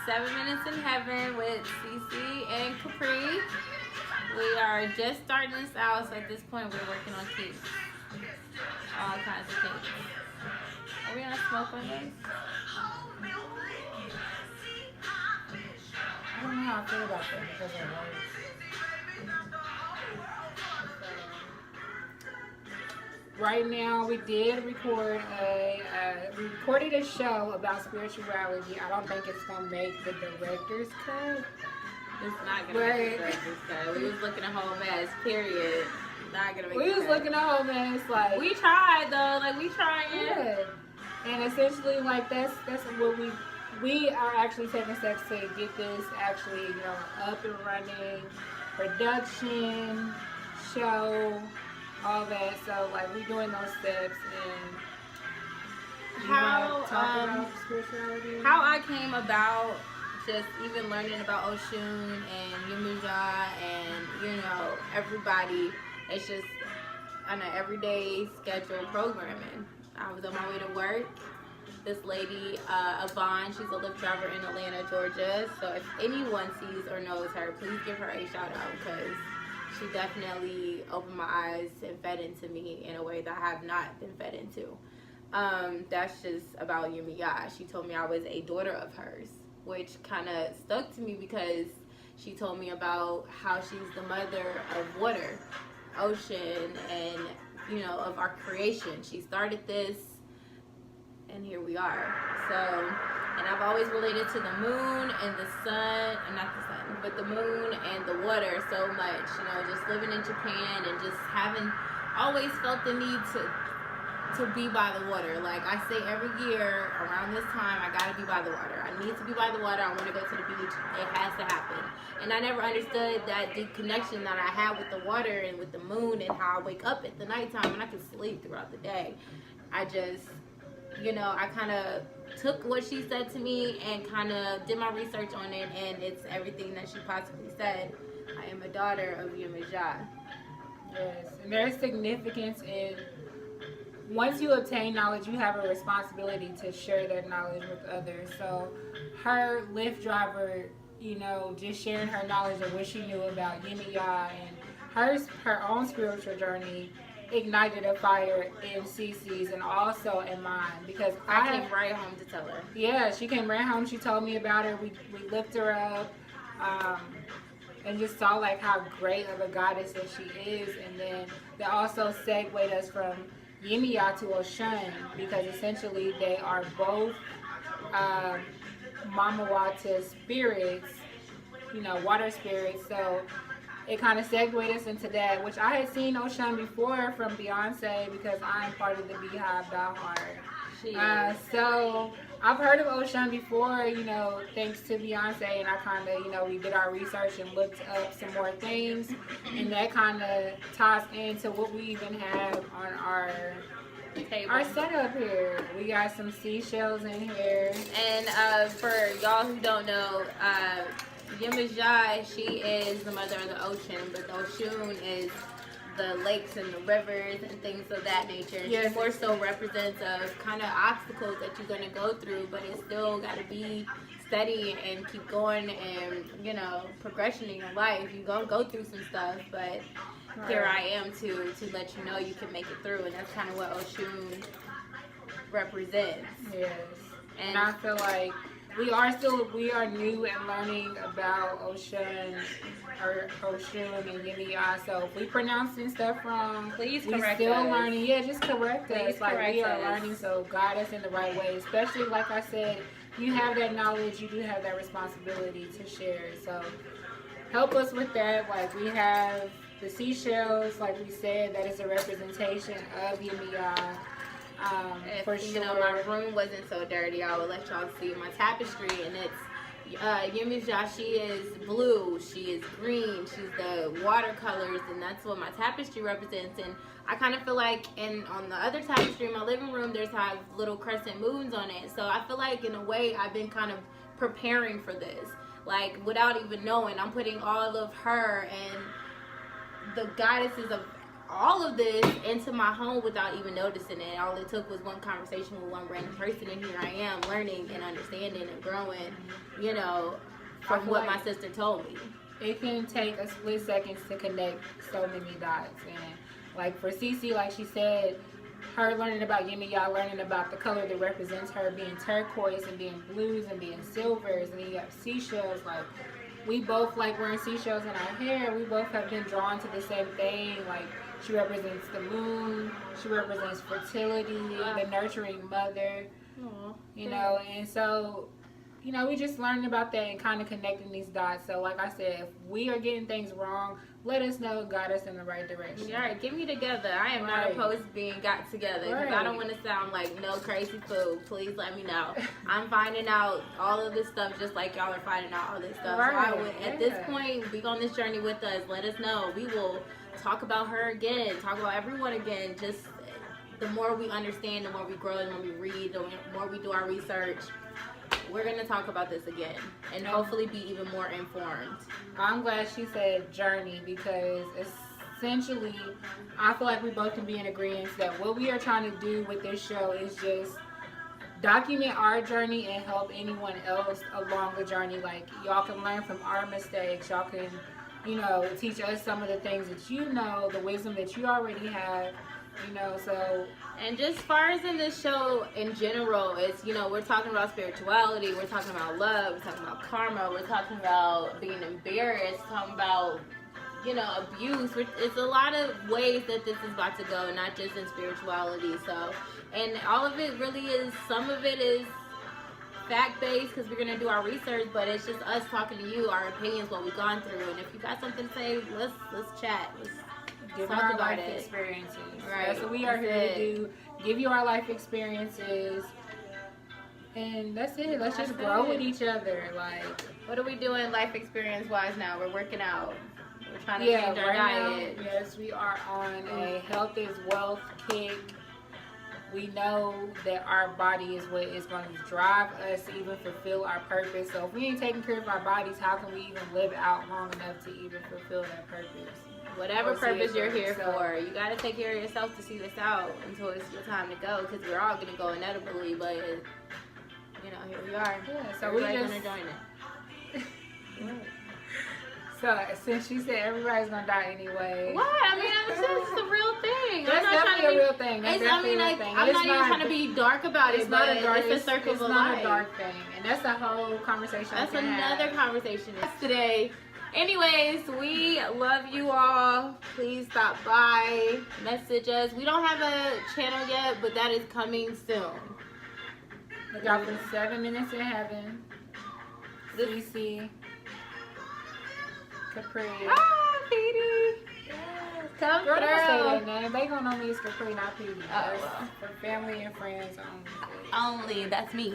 7 Minutes in Heaven with Cece and Capri. We are just starting this out, so at this point we're working on kinks. All kinds of kinks. Are we gonna smoke one day? I don't know how I feel about that because of work. Right now, we did record we recorded a show about spirituality. I don't think it's gonna make the director's cut. It's not gonna make the director's cut. We was looking a whole mess. Period. Not gonna make. We was looking a whole mess. Like we tried though. Like we trying. Yeah. And essentially, like that's what we are actually taking steps to get this actually, you know, up and running, production, show. All that, so like we doing those steps. And how about spirituality? How I came about just even learning about Oshun and Yemaja and everybody. It's just on an everyday schedule programming. I was on my way to work. This lady, Yvonne, she's a Lyft driver in Atlanta, Georgia. So if anyone sees or knows her, please give her a shout out because she definitely opened my eyes and fed into me in a way that I have not been fed into. That's just about Yemaja. She told me I was a daughter of hers, which kind of stuck to me because she told me about how she's the mother of water, ocean, and, of our creation. She started this, and here we are. So, and I've always related to the moon and the sun, not the sun, but the moon and the water so much, just living in Japan and just having always felt the need to be by the water. Like I say every year around this time, I gotta be by the water. I need to be by the water. I want to go to the beach. It has to happen. And I never understood that deep connection that I had with the water and with the moon and how I wake up at the nighttime and I can sleep throughout the day. I just, I kind of took what she said to me and kind of did my research on it, and it's everything that she possibly said. I am a daughter of Yemaja. Yes, and there's significance in once you obtain knowledge, you have a responsibility to share that knowledge with others. So her Lyft driver, just sharing her knowledge of what she knew about Yemaja and her own spiritual journey ignited a fire in Cece's and also in mine because I came right home to tell her. Yeah, she came right home. She told me about her. We looked her up and just saw like how great of a goddess that she is. And then that also segued us from Yemaja to Oshun because essentially they are both Mamawata spirits, water spirits. So it kind of segued us into that, which I had seen Oshun before from Beyonce because I'm part of the Beehive diehard. So I've heard of Oshun before, thanks to Beyonce, and I kind of, we did our research and looked up some more things, and that kind of ties into what we even have on our table. Our setup here. We got some seashells in here. And for y'all who don't know, Yemaja, she is the mother of the ocean, but the Oshun is the lakes and the rivers and things of that nature. Yes. She more so represents of kind of obstacles that you're going to go through, but it's still got to be steady and keep going and, progression in your life. You're going to go through some stuff, but here I am to let you know you can make it through, and that's kind of what Oshun represents. Yes. And I feel like we are new and learning about Oshun and Yemaja. So if we pronouncing stuff wrong, please correct us. We're still learning. Yeah, just correct us. Please like we are us. learning, so guide us in the right way. Especially like I said, you have that knowledge, you do have that responsibility to share. So help us with that. Like we have the seashells, like we said, that is a representation of Yemaja. For sure. My room wasn't so dirty, I would let y'all see my tapestry, and it's Yemaja. She is blue, she is green, she's the watercolors, and that's what my tapestry represents. And I kind of feel like on the other tapestry in my living room, there's have little crescent moons on it. So I feel like in a way I've been kind of preparing for this, like without even knowing. I'm putting all of her and the goddesses of all of this into my home without even noticing it. All it took was one conversation with one random person, and here I am learning and understanding and growing, you know, from what my sister told me. It can take a split seconds to connect so many dots. And like for Cece, like she said, her learning about Yemaja, learning about the color that represents her being turquoise and being blues and being silvers, and then you have seashells. Like, we both like wearing seashells in our hair. We both have been drawn to the same thing. Like, she represents the moon. She represents fertility, the nurturing mother. Aww. You know, and so, you know, we just learning about that and kind of connecting these dots. So, like I said, if we are getting things wrong, let us know, guide us in the right direction. All right, get me together. I am not opposed to being got together, because I don't want to sound like no crazy fool. Please let me know. I'm finding out all of this stuff just like y'all are finding out all this stuff. So I would, at this point, be on this journey with us. Let us know. We will talk about her again, talk about everyone again. Just the more we understand, the more we grow, the more we read, the more we do our research. We're going to talk about this again and hopefully be even more informed. I'm glad she said journey, because essentially I feel like we both can be in agreement that what we are trying to do with this show is just document our journey and help anyone else along the journey. Like, y'all can learn from our mistakes. Y'all can, you know, teach us some of the things that you know, the wisdom that you already have. You know, so. And just as far as in this show in general, it's, you know, we're talking about spirituality, we're talking about love, we're talking about karma, we're talking about being embarrassed, talking about, you know, abuse. It's a lot of ways that this is about to go, not just in spirituality. So, and all of it really is, some of it is fact-based because we're going to do our research, but it's just us talking to you, our opinions, what we've gone through. And if you got something to say, let's chat. Let's give talk our about life it. Experiences. Right. That's what we are here to do. Give you our life experiences. And that's it. Let's just grow with each other. Like, what are we doing life experience wise now? We're working out. We're trying to change our diet. Now, yes, we are on a health is wealth kick. We know that our body is what is going to drive us to even fulfill our purpose. So if we ain't taking care of our bodies, how can we even live out long enough to even fulfill that purpose? Whatever purpose you're here for, you got to take care of yourself to see this out until it's your time to go, because we're all going to go inevitably, but, you know, here we are. Yeah, so everybody's we going to join it. So, since she said everybody's going to die anyway. What? I mean, it's a real thing. That's definitely a real thing. I'm not even trying to be dark about it, but it's a circle of life. It's not a dark thing. And that's a whole conversation. That's another conversation today. Anyways, we love you all. Please stop by, message us. We don't have a channel yet, but that is coming soon. Look out for 7 Minutes in Heaven. Cece. Capri. Ah, Petey. Yes. Come through. Don't say that name. They gonna know me as Capri, not Petey. Oh, well. For family and friends only. Only. That's me.